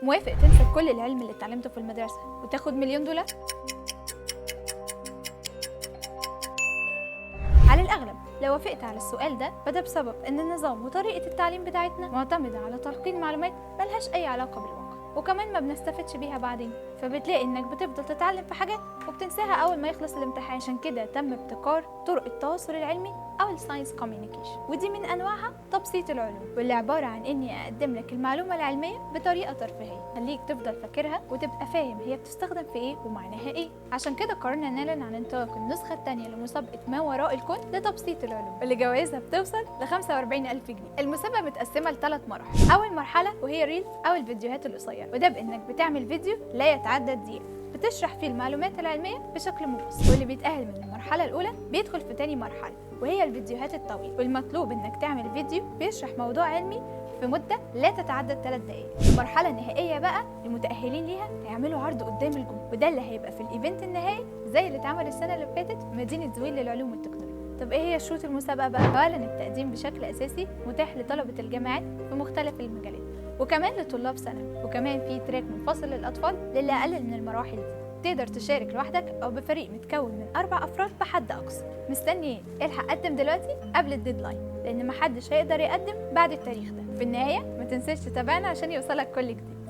موافق تنسى كل العلم اللي اتعلمته في المدرسة وتاخد $1,000,000؟ على الأغلب لو وافقت على السؤال ده فده بسبب إن النظام وطريقة التعليم بتاعتنا معتمدة على تلقين معلومات ملهاش أي علاقة بالواقع، وكمان ما بنستفدش بيها بعدين، فبتلاقي إنك بتفضل تتعلم في حاجات وبتنساها أول ما يخلص الامتحان. عشان كده تم ابتكار طرق التواصل العلمي أو الساينس كوميونيكيشن، ودي من أنواعها تبسيط العلوم، واللي عبارة عن إني أقدم لك المعلومة العلمية بطريقة ترفيهية خليك تفضل فاكرها وتبقى فاهم هي بتستخدم في إيه ومعناها إيه. عشان كده قررنا نعلن عن انطلاق النسخة الثانية لمسابقة ما وراء الكون لتبسيط العلوم، واللي جوائزها بتوصل ل45,000 جنيه. المسابقة متقسمة ل3 مراحل. أول مرحلة وهي ريلز أو الفيديوهات القصيرة، وده بإنك بتعمل فيديو لا يتعدى دقيقة بتشرح فيه المعلومات العلمية بشكل مبسط، واللي بيتأهل من المرحلة الأولى بيدخل في تاني مرحلة وهي الفيديوهات الطويلة، والمطلوب إنك تعمل فيديو بيشرح موضوع علمي في مدة لا تتعدى 3 دقايق. المرحلة النهائية بقى المتأهلين ليها هيعملوا عرض قدام الجمهور، وده اللي هيبقى في الإيفنت النهائي زي اللي اتعمل السنة اللي فاتت في مدينة زويل للعلوم والتكنولوجيا. طب ايه هي شروط المسابقة بقى؟ أولاً التقديم بشكل أساسي متاح لطلبة الجامعات في مختلف المجالات، وكمان لطلاب ثانوي، وكمان في تراك منفصل للأطفال للي أقل من المراحل دي. تقدر تشارك لوحدك أو بفريق متكون من 4 أفراد بحد أقصى. مستني ايه؟ الحق قدم دلوقتي قبل الديدلاين، لأن محدش هيقدر يقدم بعد التاريخ ده. في النهاية ما تنساش تتابعنا عشان يوصلك كل جديد.